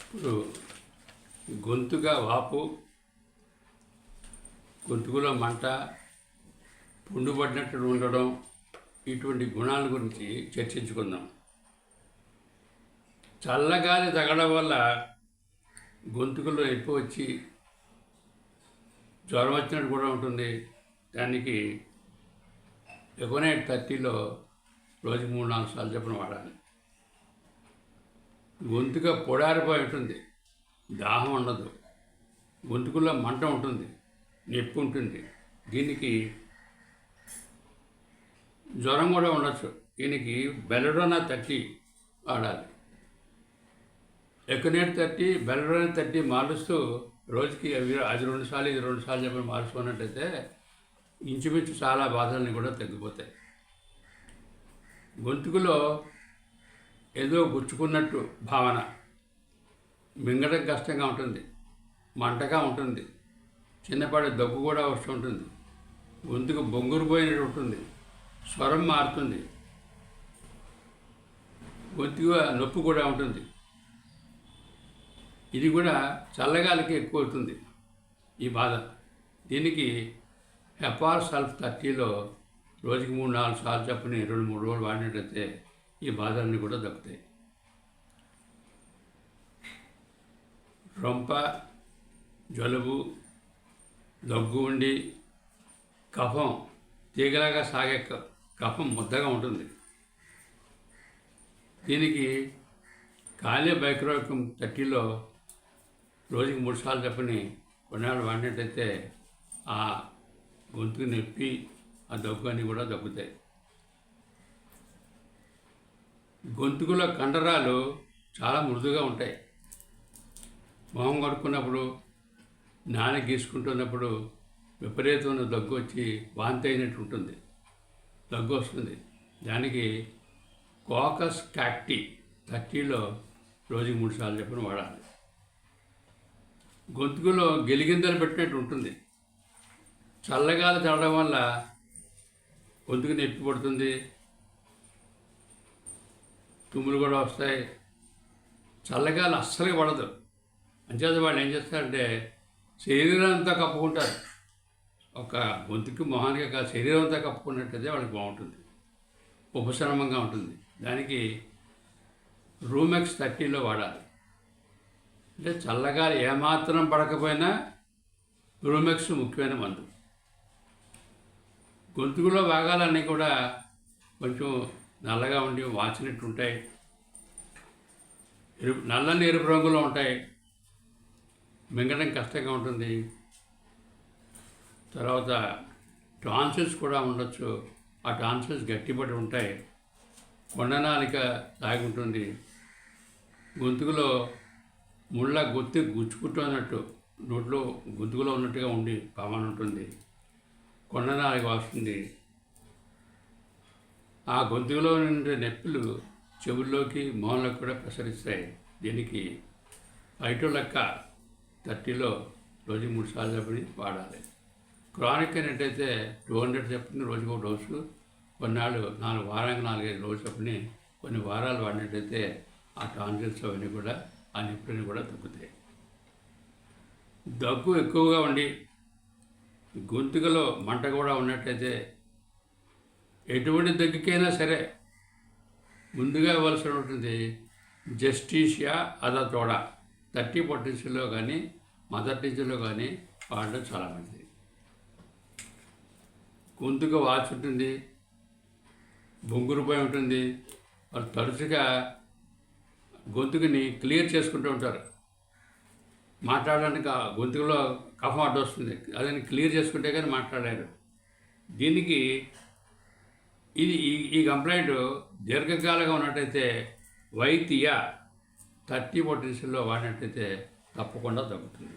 ఇప్పుడు గొంతుగా వాపు, గొంతుకులో మంట, పుండుపడినట్టు ఉండడం, ఇటువంటి గుణాల గురించి చర్చించుకుందాం. చల్లగాలి తగలడం వల్ల గొంతుకులో నొప్పి వచ్చి జ్వరం వచ్చినట్టు కూడా ఉంటుంది. దానికి ఎకోనైట్ 30లో రోజుకి 3-4 సార్లు చొప్పున వాడాలి. గొంతుగా పొడారిపోయి ఉంటుంది, దాహం ఉండదు, గొంతుకుల్లో మంట ఉంటుంది, నొప్పి ఉంటుంది. దీనికి జ్వరం కూడా ఉండొచ్చు. దీనికి బెల్లడోనా 30 వాడాలి. ఎకోనైట్ 30, బెల్లడోనా 30 మారుస్తూ రోజుకి అది 2 సార్లు ఇది 2 సార్లు చెప్పి మార్చుకున్నట్టయితే ఇంచుమించు చాలా బాధల్ని కూడా తగ్గిపోతాయి. గొంతుకులో ఏదో గుచ్చుకున్నట్టు భావన, మింగడం కష్టంగా ఉంటుంది, మంటగా ఉంటుంది, చిన్నపాటి దగ్గు కూడా వస్తుంటుంది, గొంతుకు బొంగురు పోయినట్టు ఉంటుంది, స్వరం మారుతుంది, గొంతుగా నొప్పి కూడా ఉంటుంది. ఇది కూడా చల్లగాలికి ఎక్కువ అవుతుంది ఈ బాధ. దీనికి హెపార్ సల్ఫ్ 30లో రోజుకి 3-4 సార్లు చొప్పున 2-3 రోజులు వాడినట్లయితే ఈ బాధలన్నీ కూడా దక్కుతాయి. రొంప, జలుబు, దగ్గు ఉండి కఫం తీగలాగా సాగే కఫం ముద్దగా ఉంటుంది. దీనికి కాలేబైక్రోకం 30లో రోజుకి 3 సార్లు చొప్పున కొన్నాళ్ళు వాడినట్టయితే ఆ గొంతుకు నొప్పి, ఆ దగ్గు అన్నీ కూడా దగ్గుతాయి. గొంతుకులో కండరాలు చాలా మృదుగా ఉంటాయి. మొహం కడుక్కున్నప్పుడు, నాన్న గీసుకుంటున్నప్పుడు విపరీతమైన దగ్గు వచ్చి వాంతి అయినట్టు ఉంటుంది, దగ్గు వస్తుంది. దానికి కోకస్ కాక్టి 30లో రోజుకి 3 సార్లు చొప్పున వాడాలి. గొంతుకులో గెలిగిందలు పెట్టినట్టు ఉంటుంది. చల్లగాలి తగలడం వల్ల గొంతుకు నొప్పి పడుతుంది, తుమ్ములు కూడా వస్తాయి. చల్లగాలి అస్సలు పడదు. అంచేత వాళ్ళు ఏం చేస్తారంటే శరీరం అంతా కప్పుకుంటారు. ఒక గొంతుకి మొహానికి కాదు, శరీరం అంతా కప్పుకున్నట్టయితే వాళ్ళకి బాగుంటుంది, ఉపశమనంగా ఉంటుంది. దానికి రూమెక్స్ 30లో వాడాలి. అంటే చల్లగాలి ఏమాత్రం పడకపోయినా రూమెక్స్ ముఖ్యమైన మందు. గొంతుకులో భాగాలన్నీ కూడా కొంచెం నల్లగా ఉండి వాచినట్టు ఉంటాయి, నల్లని ఎరుపు రంగులో ఉంటాయి, మింగడం కష్టంగా ఉంటుంది. తర్వాత టాన్సిల్స్ కూడా ఉండొచ్చు. ఆ టాన్సిల్స్ గట్టిపడి ఉంటాయి, కొండనాలిక తాగి ఉంటుంది. గొంతుకులో ముళ్ళ గొత్తి గుచ్చుకుంటున్నట్టు నోట్లో గొంతుకులో ఉన్నట్టుగా ఉండి భావన ఉంటుంది, కొండనాలిక వస్తుంది. ఆ గొంతుకులో ఉండే నొప్పులు చెవుల్లోకి, మొహంలోకి కూడా ప్రసరిస్తాయి. దీనికి ఐటోలెక్క 30లో రోజుకి 3 సార్లు చొప్పున వాడాలి. క్రానిక్ అయినట్టయితే 200 చొప్పున రోజుకి 1 డోసు, కొన్నాళ్ళు 4 వారానికి 4-5 రోజులు చొప్పున కొన్ని వారాలు వాడినట్టయితే ఆ టాన్సిల్స్ అవన్నీ కూడా, ఆ నొప్పులని కూడా తగ్గుతాయి. దగ్గు ఎక్కువగా ఉండి గొంతుకలో మంట కూడా ఉన్నట్టయితే ఎటువంటి దగ్గుకైనా సరే ముందుగా ఇవ్వాల్సి ఉంటుంది జస్టీషియా అదతోడా 30 పొటెన్షియల్లో కానీ మదర్ టీచర్లో కానీ వాడడం చాలా మంచిది. గొంతుగా వాచి ఉంటుంది, బొంగురుపోయి ఉంటుంది. వాళ్ళు తరచుగా గొంతుకుని క్లియర్ చేసుకుంటూ ఉంటారు. మాట్లాడడానికి గొంతుకులో కఫం అడ్డొస్తుంది, అదని క్లియర్ చేసుకుంటే కానీ మాట్లాడారు. దీనికి ఈ కంప్లైంట్ దీర్ఘకాలంగా ఉన్నట్టయితే వైద్య 30 పొటెన్షియల్లో వాడినట్టయితే తప్పకుండా తగ్గుతుంది.